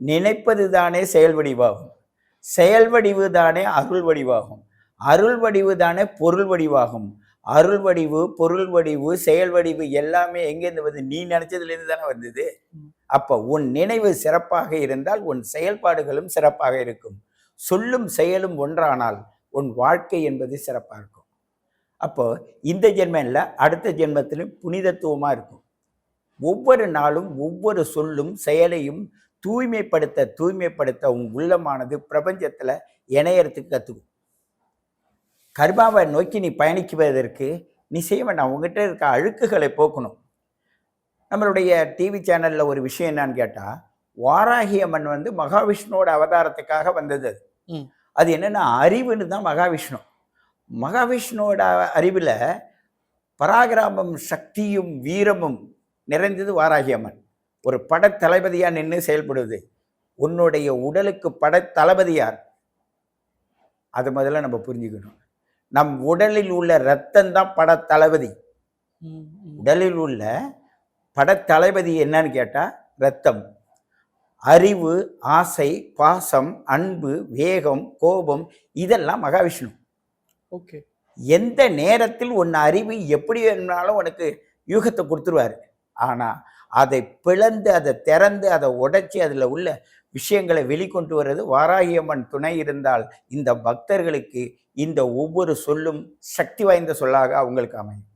நினைப்பது தானே செயல் வடிவாகும். செயல் வடிவு தானே அருள் வடிவாகும். அருள் வடிவு தானே பொருள் வடிவாகும். அருள் வடிவு, பொருள் வடிவு, செயல் வடிவு எல்லாமே எங்கேருந்து வருது? நீ நினைச்சதுலேருந்து தானே வந்தது. அப்போ உன் நினைவு சிறப்பாக இருந்தால் உன் செயல்பாடுகளும் சிறப்பாக இருக்கும். சொல்லும் செயலும் ஒன்றானால் உன் வாழ்க்கை என்பது சிறப்பாக இருக்கும். அப்போ இந்த ஜென்மம் இல்லை, அடுத்த ஜென்மத்திலும் புனிதத்துவமாக இருக்கும். ஒவ்வொரு நாளும் ஒவ்வொரு சொல்லும் செயலையும் தூய்மைப்படுத்த உன் உள்ளமானது பிரபஞ்சத்தில் இணையறதுக்கு கற்றுக்கும். கர்மாவை நோக்கி நீ பயணிக்குவதற்கு நீ செய்ய வேண்டாம், உங்ககிட்ட இருக்க அழுக்குகளை போக்கணும். நம்மளுடைய டிவி சேனலில் ஒரு விஷயம் என்னன்னு கேட்டால், வாராகி அம்மன் வந்து மகாவிஷ்ணுவோட அவதாரத்துக்காக வந்தது. அது என்னென்னா அறிவுன்னு தான் மகாவிஷ்ணு. மகாவிஷ்ணுவோட அறிவில் பராகிராமம், சக்தியும் வீரமும் நிறைந்தது வாராகி அம்மன். ஒரு படத்தளபதியாக நின்று செயல்படுவது. உன்னுடைய உடலுக்கு படத்தளபதியார், அதை முதல்ல நம்ம புரிஞ்சுக்கணும். நம் உடலில் உள்ள இரத்தம் தான் படத்தளபதி. உடலில் உள்ள படத்தளபதி என்னன்னு கேட்டால் இரத்தம். அறிவு, ஆசை, பாசம், அன்பு, வேகம், கோபம் இதெல்லாம் மகாவிஷ்ணு. ஓகே, எந்த நேரத்தில் உன் அறிவு எப்படி வேணும்னாலும் உனக்கு யூகத்தை கொடுத்துருவாரு. ஆனால் அதை பிளந்து, அதை திறந்து, அதை உடைச்சி அதில் உள்ள விஷயங்களை வெளிக்கொண்டு வர்றது வாராகி அம்மன் துணை இருந்தால் இந்த பக்தர்களுக்கு இந்த ஒவ்வொரு சொல்லும் சக்தி வாய்ந்த சொல்லாக அவங்களுக்கு அமையும்.